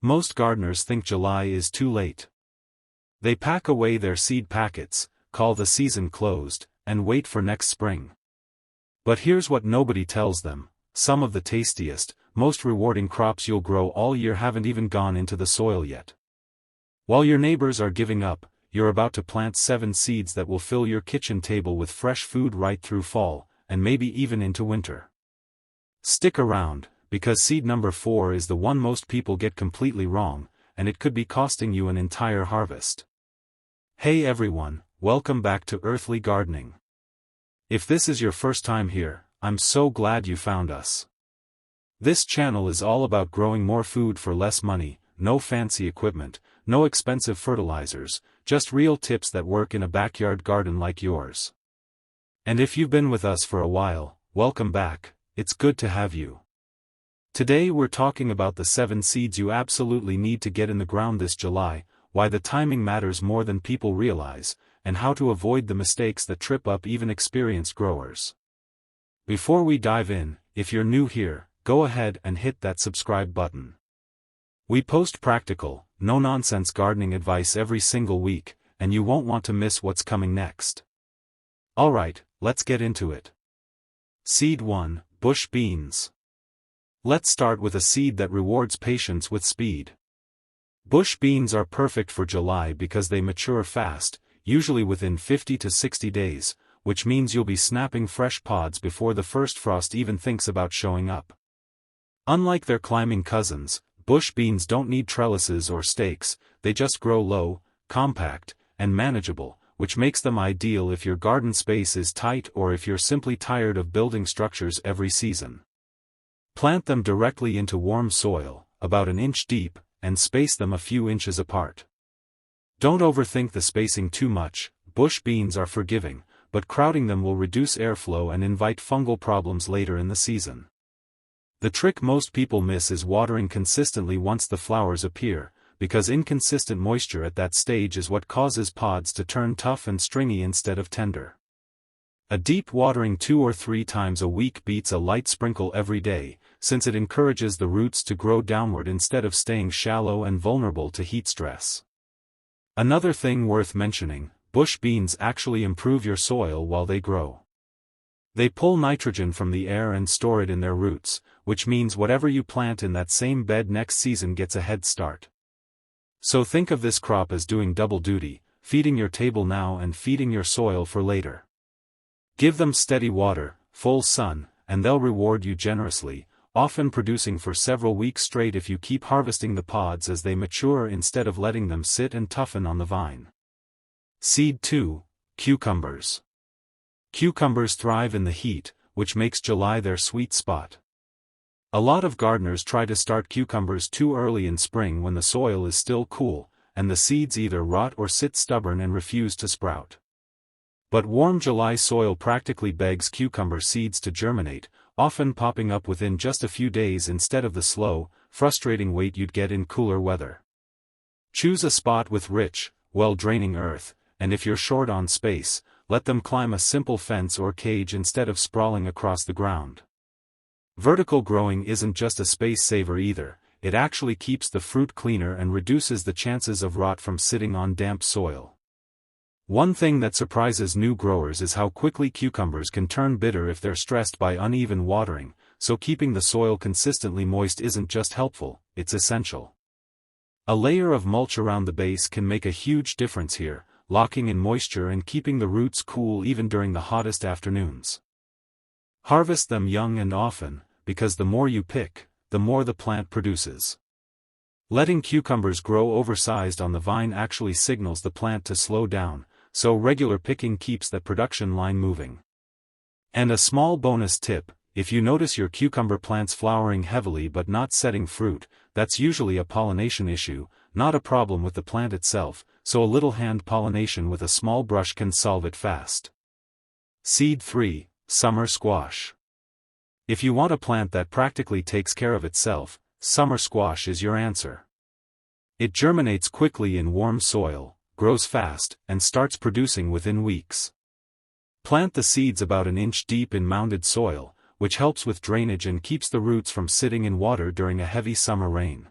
Most gardeners think July is too late. They pack away their seed packets, call the season closed, and wait for next spring. But here's what nobody tells them: some of the tastiest, most rewarding crops you'll grow all year haven't even gone into the soil yet. While your neighbors are giving up, you're about to plant 7 seeds that will fill your kitchen table with fresh food right through fall, and maybe even into winter. Stick around, because seed number 4 is the one most people get completely wrong, and it could be costing you an entire harvest. Hey everyone, welcome back to Earthly Gardening. If this is your first time here, I'm so glad you found us. This channel is all about growing more food for less money, no fancy equipment, no expensive fertilizers, just real tips that work in a backyard garden like yours. And if you've been with us for a while, welcome back, it's good to have you. Today we're talking about the 7 seeds you absolutely need to get in the ground this July, why the timing matters more than people realize, and how to avoid the mistakes that trip up even experienced growers. Before we dive in, if you're new here, go ahead and hit that subscribe button. We post practical, no-nonsense gardening advice every single week, and you won't want to miss what's coming next. Alright, let's get into it. Seed 1, Bush Beans. Let's start with a seed that rewards patience with speed. Bush beans are perfect for July because they mature fast, usually within 50 to 60 days, which means you'll be snapping fresh pods before the first frost even thinks about showing up. Unlike their climbing cousins, bush beans don't need trellises or stakes, they just grow low, compact, and manageable, which makes them ideal if your garden space is tight or if you're simply tired of building structures every season. Plant them directly into warm soil, about an inch deep, and space them a few inches apart. Don't overthink the spacing too much. Bush beans are forgiving, but crowding them will reduce airflow and invite fungal problems later in the season. The trick most people miss is watering consistently once the flowers appear, because inconsistent moisture at that stage is what causes pods to turn tough and stringy instead of tender. A deep watering 2 or 3 times a week beats a light sprinkle every day, since it encourages the roots to grow downward instead of staying shallow and vulnerable to heat stress. Another thing worth mentioning, bush beans actually improve your soil while they grow. They pull nitrogen from the air and store it in their roots, which means whatever you plant in that same bed next season gets a head start. So think of this crop as doing double duty, feeding your table now and feeding your soil for later. Give them steady water, full sun, and they'll reward you generously, often producing for several weeks straight if you keep harvesting the pods as they mature instead of letting them sit and toughen on the vine. Seed 2, Cucumbers. Cucumbers thrive in the heat, which makes July their sweet spot. A lot of gardeners try to start cucumbers too early in spring when the soil is still cool, and the seeds either rot or sit stubborn and refuse to sprout. But warm July soil practically begs cucumber seeds to germinate, often popping up within just a few days instead of the slow, frustrating wait you'd get in cooler weather. Choose a spot with rich, well-draining earth, and if you're short on space, let them climb a simple fence or cage instead of sprawling across the ground. Vertical growing isn't just a space saver either, it actually keeps the fruit cleaner and reduces the chances of rot from sitting on damp soil. One thing that surprises new growers is how quickly cucumbers can turn bitter if they're stressed by uneven watering, so keeping the soil consistently moist isn't just helpful, it's essential. A layer of mulch around the base can make a huge difference here, locking in moisture and keeping the roots cool even during the hottest afternoons. Harvest them young and often, because the more you pick, the more the plant produces. Letting cucumbers grow oversized on the vine actually signals the plant to slow down, so regular picking keeps that production line moving. And a small bonus tip, if you notice your cucumber plants flowering heavily but not setting fruit, that's usually a pollination issue, not a problem with the plant itself, so a little hand pollination with a small brush can solve it fast. Seed 3, Summer Squash. If you want a plant that practically takes care of itself, summer squash is your answer. It germinates quickly in warm soil, grows fast, and starts producing within weeks. Plant the seeds about an inch deep in mounded soil, which helps with drainage and keeps the roots from sitting in water during a heavy summer rain.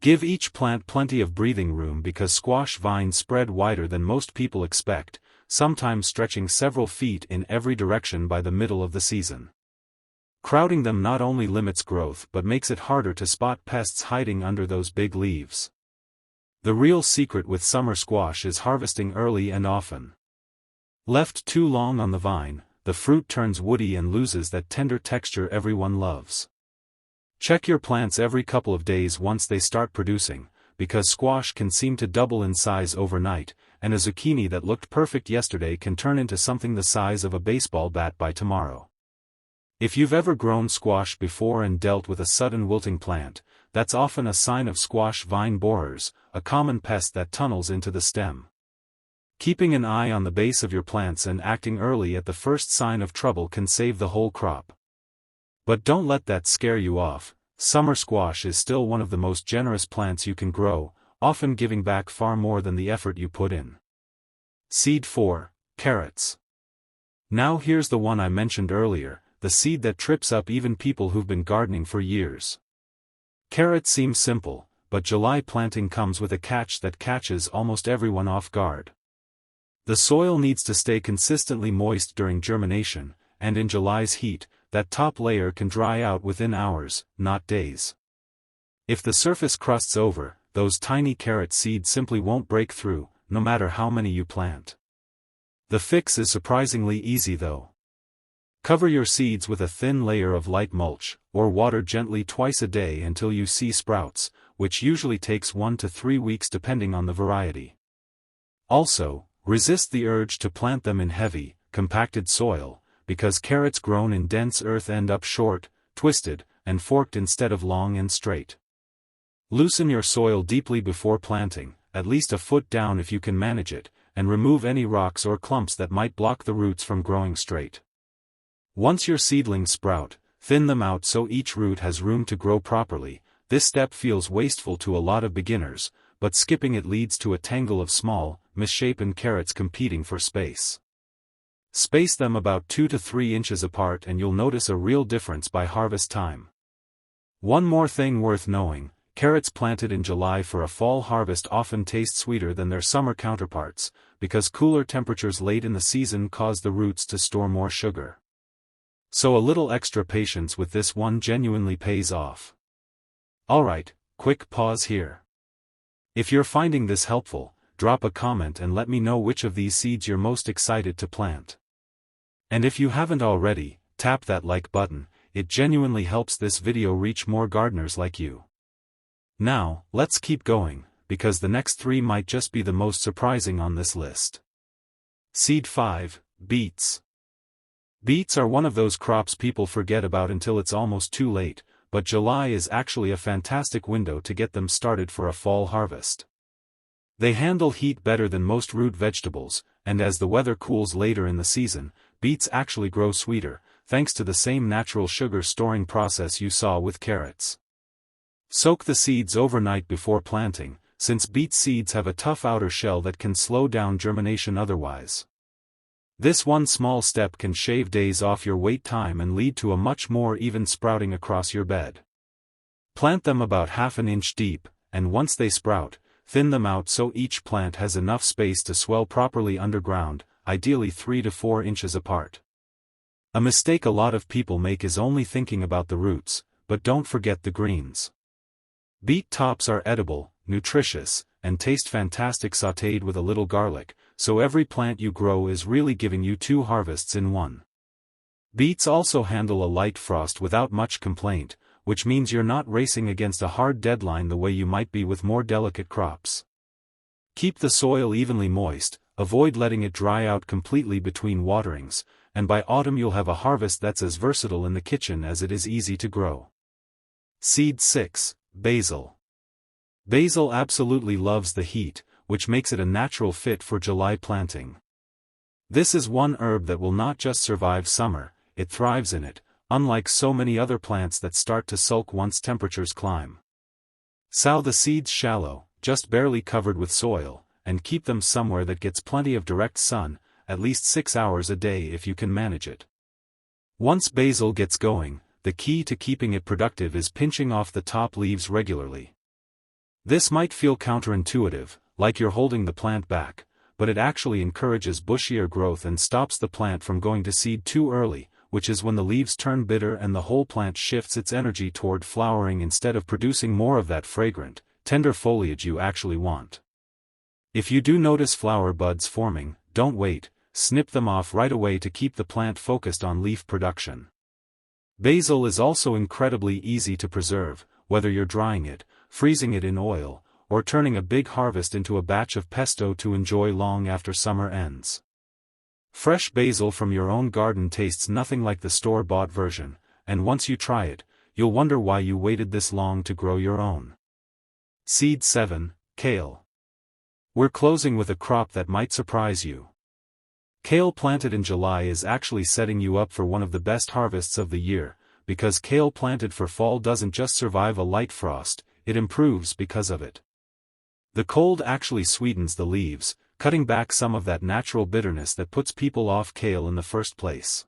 Give each plant plenty of breathing room because squash vines spread wider than most people expect, sometimes stretching several feet in every direction by the middle of the season. Crowding them not only limits growth but makes it harder to spot pests hiding under those big leaves. The real secret with summer squash is harvesting early and often. Left too long on the vine, the fruit turns woody and loses that tender texture everyone loves. Check your plants every couple of days once they start producing, because squash can seem to double in size overnight, and a zucchini that looked perfect yesterday can turn into something the size of a baseball bat by tomorrow. If you've ever grown squash before and dealt with a sudden wilting plant, that's often a sign of squash vine borers, a common pest that tunnels into the stem. Keeping an eye on the base of your plants and acting early at the first sign of trouble can save the whole crop. But don't let that scare you off. Summer squash is still one of the most generous plants you can grow, often giving back far more than the effort you put in. Seed 4, carrots. Now here's the one I mentioned earlier, the seed that trips up even people who've been gardening for years. Carrots seem simple, but July planting comes with a catch that catches almost everyone off guard. The soil needs to stay consistently moist during germination, and in July's heat, that top layer can dry out within hours, not days. If the surface crusts over, those tiny carrot seeds simply won't break through, no matter how many you plant. The fix is surprisingly easy though. Cover your seeds with a thin layer of light mulch, or water gently twice a day until you see sprouts, which usually takes 1 to 3 weeks depending on the variety. Also, resist the urge to plant them in heavy, compacted soil, because carrots grown in dense earth end up short, twisted, and forked instead of long and straight. Loosen your soil deeply before planting, at least a foot down if you can manage it, and remove any rocks or clumps that might block the roots from growing straight. Once your seedlings sprout, thin them out so each root has room to grow properly. This step feels wasteful to a lot of beginners, but skipping it leads to a tangle of small, misshapen carrots competing for space. Space them about 2 to 3 inches apart and you'll notice a real difference by harvest time. One more thing worth knowing, carrots planted in July for a fall harvest often taste sweeter than their summer counterparts, because cooler temperatures late in the season cause the roots to store more sugar. So a little extra patience with this one genuinely pays off. Alright, quick pause here. If you're finding this helpful, drop a comment and let me know which of these seeds you're most excited to plant. And if you haven't already, tap that like button, it genuinely helps this video reach more gardeners like you. Now, let's keep going, because the next 3 might just be the most surprising on this list. Seed 5, beets. Beets are one of those crops people forget about until it's almost too late, but July is actually a fantastic window to get them started for a fall harvest. They handle heat better than most root vegetables, and as the weather cools later in the season, beets actually grow sweeter, thanks to the same natural sugar storing process you saw with carrots. Soak the seeds overnight before planting, since beet seeds have a tough outer shell that can slow down germination otherwise. This one small step can shave days off your wait time and lead to a much more even sprouting across your bed. Plant them about ½ an inch deep, and once they sprout, thin them out so each plant has enough space to swell properly underground, ideally 3 to 4 inches apart. A mistake a lot of people make is only thinking about the roots, but don't forget the greens. Beet tops are edible, nutritious, and taste fantastic sautéed with a little garlic, so every plant you grow is really giving you 2 harvests in one. Beets also handle a light frost without much complaint, which means you're not racing against a hard deadline the way you might be with more delicate crops. Keep the soil evenly moist, avoid letting it dry out completely between waterings, and by autumn you'll have a harvest that's as versatile in the kitchen as it is easy to grow. Seed 6, basil. Basil absolutely loves the heat, which makes it a natural fit for July planting. This is one herb that will not just survive summer, it thrives in it, unlike so many other plants that start to sulk once temperatures climb. Sow the seeds shallow, just barely covered with soil, and keep them somewhere that gets plenty of direct sun, at least 6 hours a day if you can manage it. Once basil gets going, the key to keeping it productive is pinching off the top leaves regularly. This might feel counterintuitive, like you're holding the plant back, but it actually encourages bushier growth and stops the plant from going to seed too early, which is when the leaves turn bitter and the whole plant shifts its energy toward flowering instead of producing more of that fragrant, tender foliage you actually want. If you do notice flower buds forming, don't wait, snip them off right away to keep the plant focused on leaf production. Basil is also incredibly easy to preserve, whether you're drying it, freezing it in oil, or turning a big harvest into a batch of pesto to enjoy long after summer ends. Fresh basil from your own garden tastes nothing like the store-bought version, and once you try it, you'll wonder why you waited this long to grow your own. Seed 7, Kale. We're closing with a crop that might surprise you. Kale planted in July is actually setting you up for one of the best harvests of the year, because kale planted for fall doesn't just survive a light frost, it improves because of it. The cold actually sweetens the leaves, cutting back some of that natural bitterness that puts people off kale in the first place.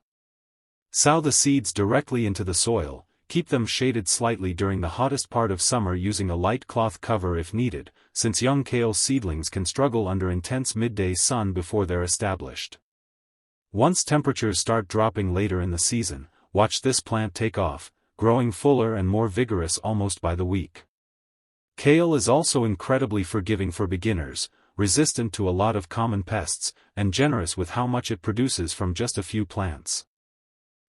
Sow the seeds directly into the soil, keep them shaded slightly during the hottest part of summer using a light cloth cover if needed, since young kale seedlings can struggle under intense midday sun before they're established. Once temperatures start dropping later in the season, watch this plant take off, growing fuller and more vigorous almost by the week. Kale is also incredibly forgiving for beginners, resistant to a lot of common pests, and generous with how much it produces from just a few plants.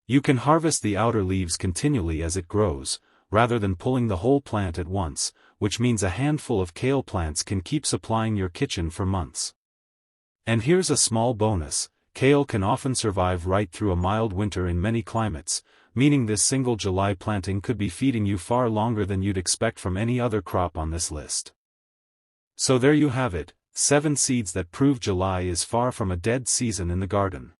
You can harvest the outer leaves continually as it grows, rather than pulling the whole plant at once, which means a handful of kale plants can keep supplying your kitchen for months. And here's a small bonus. Kale can often survive right through a mild winter in many climates, meaning this single July planting could be feeding you far longer than you'd expect from any other crop on this list. So there you have it, 7 seeds that prove July is far from a dead season in the garden.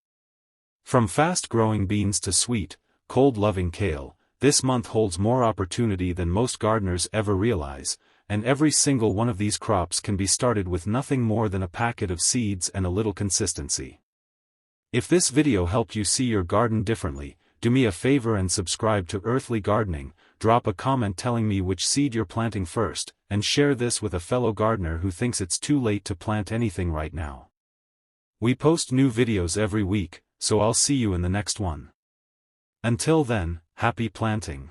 From fast-growing beans to sweet, cold-loving kale, this month holds more opportunity than most gardeners ever realize, and every single one of these crops can be started with nothing more than a packet of seeds and a little consistency. If this video helped you see your garden differently, do me a favor and subscribe to Earthly Gardening, drop a comment telling me which seed you're planting first, and share this with a fellow gardener who thinks it's too late to plant anything right now. We post new videos every week, so I'll see you in the next one. Until then, happy planting.